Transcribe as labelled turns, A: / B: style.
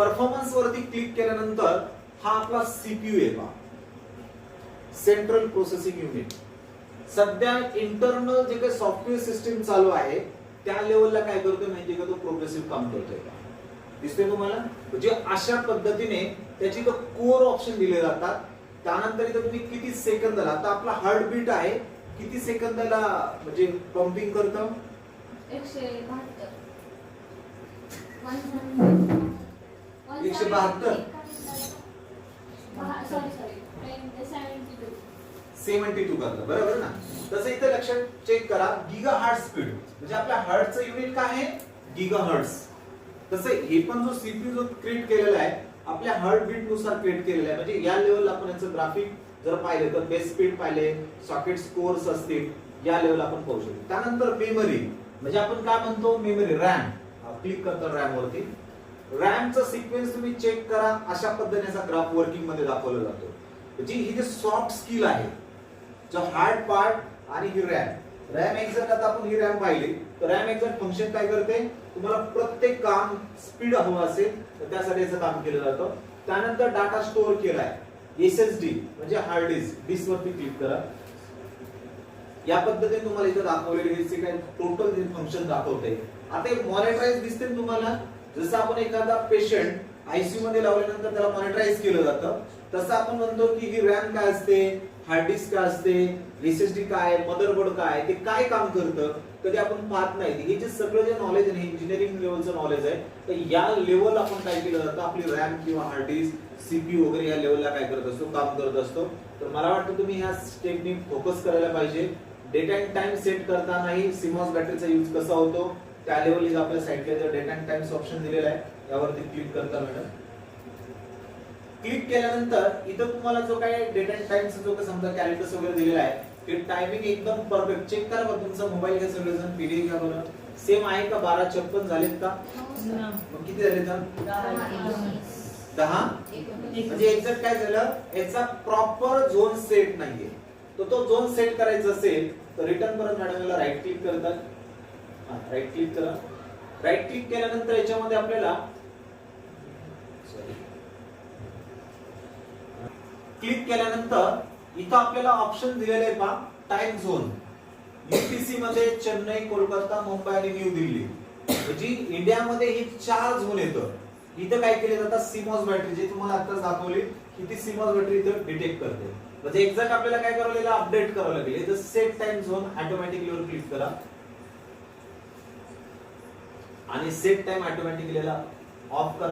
A: Performance वरती click केल्यानंतर हा आपला सीपीयू आहे पहा, सेंट्रल प्रोसेसिंग युनिट. सध्या इंटरनल जे काही सॉफ्टवेअर सिस्टीम चालू आहे त्या लेवलला काय करतोय माहिती का, तो प्रोग्रेसिव्ह काम करतोय का, दिसतोय तुम्हाला. म्हणजे अशा पद्धतीने त्याची तो कोर ऑप्शन दिले जातात. त्यानंतर इथं तुम्ही किती सेकंदाला, आता आपला हार्ट बीट आहे किती सेकंदाला म्हणजे पंपिंग करतं,
B: 172
A: 72 करतं, बरोबर ना. तसं इथं लक्षात चेक करा, गिगा हर्ट्झ स्पीड म्हणजे आपल्या हर्ट्झचं युनिट काय आहे, गिगा हर्ट्झ. तसं हे पण जो सीपीयू जो क्रिएट केलेला आहे आपल्या हार्ट बीट नुसार क्रिएट केलेला आहे. म्हणजे या लेवलला आपण याचं ग्राफिक जर पाहिलं तर बेस स्पीड पाहिले, सॉकेट्स कोर्स असतील, या लेवलला आपण पाहू शकतो. त्यानंतर मेमरी म्हणजे आपण काय म्हणतो, मेमरी रॅम. क्लिक करतो रॅम वरती, रॅमचा सिक्वेन्स तुम्ही चेक करा. अशा पद्धतीचा ग्राफ वर्किंग मध्ये दाखवला जातो. जी ही जे सॉफ्ट स्किल आहे, जो हार्ड पार्ट आणि ही रॅम एक्झॅक्ट. आता आपण ही रॅम पाहिली तर रॅम एक्झॅक्ट फंक्शन काय करते, तुम्हाला प्रत्येक काम स्पीड हवं असेल तर त्यासाठी याचं काम केलं जातं. त्यानंतर डाटा स्टोअर केलाय, एसएसडी म्हणजे हार्ड डिस्क. डिस्क वरती क्लिक करा. या पद्धतीने तुम्हाला इथं दाखवलेले हे काय टोटल फंक्शन दाखवते. आता एक मॉनिटराइज दिसते तुम्हाला. जसं आपण एखादा पेशंट आयसीयू मध्ये लावल्यानंतर त्याला मॉनिटराइज केलं जातं, तसं आपण म्हणतो की ही रॅम काय असते, हार्ड डिस्क काय असते, एसएसडी काय, मदरबोर्ड काय, ते काय काम करतं कधी आपण पाहत नाही. हे जे सगळं जे नॉलेज आहे इंजिनिअरिंग लेवलचं नॉलेज आहे. तर या लेवल आपण काय केलं जातं, आपली रॅम किंवा हार्ड डिस्क, सीपीयू वगैरे या लेवलला काय करत असतो, काम करत असतो. तर मला वाटतं तुम्ही ह्या टेक्निक फोकस करायला पाहिजे. डेट अँड टाइम सेट करतानाही सीमॉस बॅटरीचा यूज कसा होतो त्या लेवल आपल्या साईडला डेट अँड टाइम्स ऑप्शन दिलेला आहे, यावरती क्लिक करता मॅडम. क्लिक केल्यानंतर इथं तुम्हाला जो काय डेट अँड टाइमचा जो काय समजा कॅलेंडर वगैरे दिलेला आहे ते टायमिंग एकदम परफेक्ट. चेक करा बरं तुमचा मोबाईल घ्या, सगळेजण पीडीएफ घ्या बरं. सेम आहे का, 12:56 झालेत का, मग किती झाले तर 10. म्हणजे एक्झॅक्ट काय झालं, याचा प्रॉपर झोन सेट नाहीये. तो झोन सेट करायचा असेल तर रिटर्न परत मॅडमला राईट क्लिक करतात. राईट क्लिक करा. राईट क्लिक केल्यानंतर याच्यामध्ये आपल्याला क्लिक केल्यानंतर इथं आपल्याला ऑप्शन दिलेले आहे पहा, टाइम झोन. यूटीसी मध्ये चेन्नई, कोलकाता, मुंबई आणि न्यू दिल्ली. म्हणजे इंडियामध्ये ही 4 झोन येतं. इथं काय केले जातात, सीमॉस बॅटरी जे तुम्हाला आताच दाखवली की ती सीमॉस बॅटरी इथं डिटेक्ट करते. म्हणजे एक्झॅक्ट आपल्याला काय करावं लागेल, अपडेट करावं लागेल. इथं सेट टाइम झोन ऑटोमॅटिकली वर क्लिक करा आणि सेट टाइम ऑटोमॅटिकली ऑफ करा.